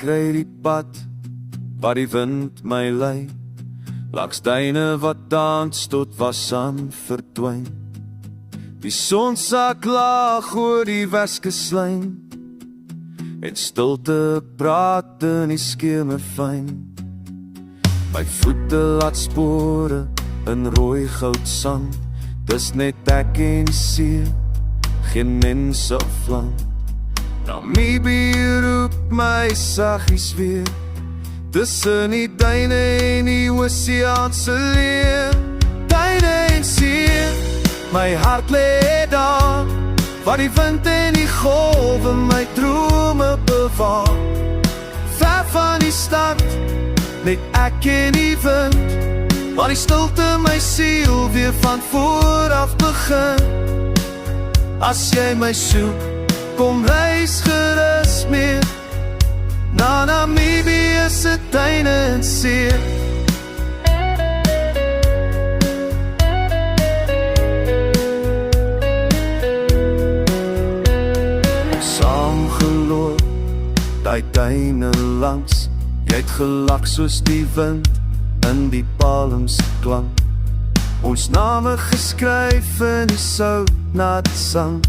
Ek ry die pad waar die wind my lei, langs duine wat dans tot Wasan verdwyn. Die son sak laag oor die Weskuslyn, en stilte praat in die skemerfyn. My voete laat spore in rooi goudsand, dis net ek en die see, geen mens of land. Namibië roep my saggies weer, tussen die duine en die oseaanse leer. Duine en see, my hart lê daar, waar die wind en die golwe my drome bewaar. Ver van die stad, net ek en die wind, waar die stilte my siel weer van voor af begin. As jy my soek, kom reis gerus mee, na Namibië se duine en see. Saam geloop, die duine langs, jy het gelak soos die wind in die palms klank. Ons name geskryf in die sout nat sand,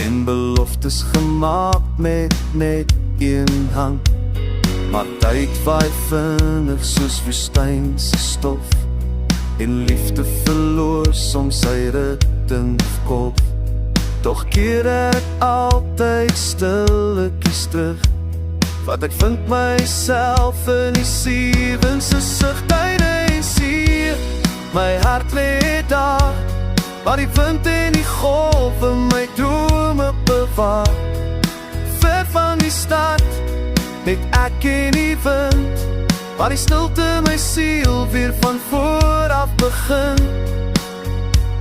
en beloftes gemaak met net een hand. Maar tyd vaai vinnig soos woestynse stof, en liefde verloor soms sy ritmekop. Toch keer ek altyd stilletjies terug, wat ek vind myself in die siewense sig. Duine en see, my hart lê daar, waar die wind en die golwe my drome bewaar. Ver van die stad, net ek en die wind, waar die stilte my siel weer van voor af begin.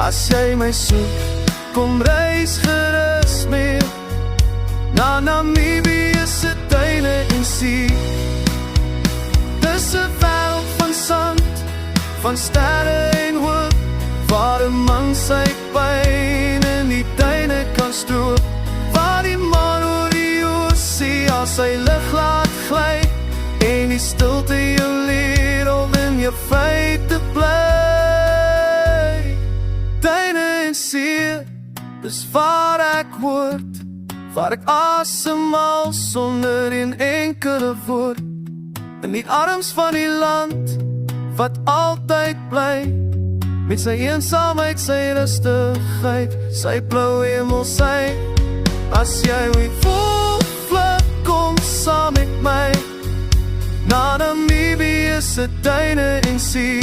As jy my soek, kom reis gerus mee, na Namibië se duine en see. Dis 'n wêreld van sand, van sterre en hoop, waar 'n man sy pyn in die duine kan stroop, waar die maan oor die osie al sy lig laat gly, en die stilte jou leer om in jou feite bly. Duine en see, dis waar ek word, waar ek asemhaal sonder een enkele woord, in die arms van die land wat altyd bly, met sy eensaamheid, sy rustigheid, sy blou hemel, sy. As jy voel vlug, kom saam met my, na Namibië se duine en see.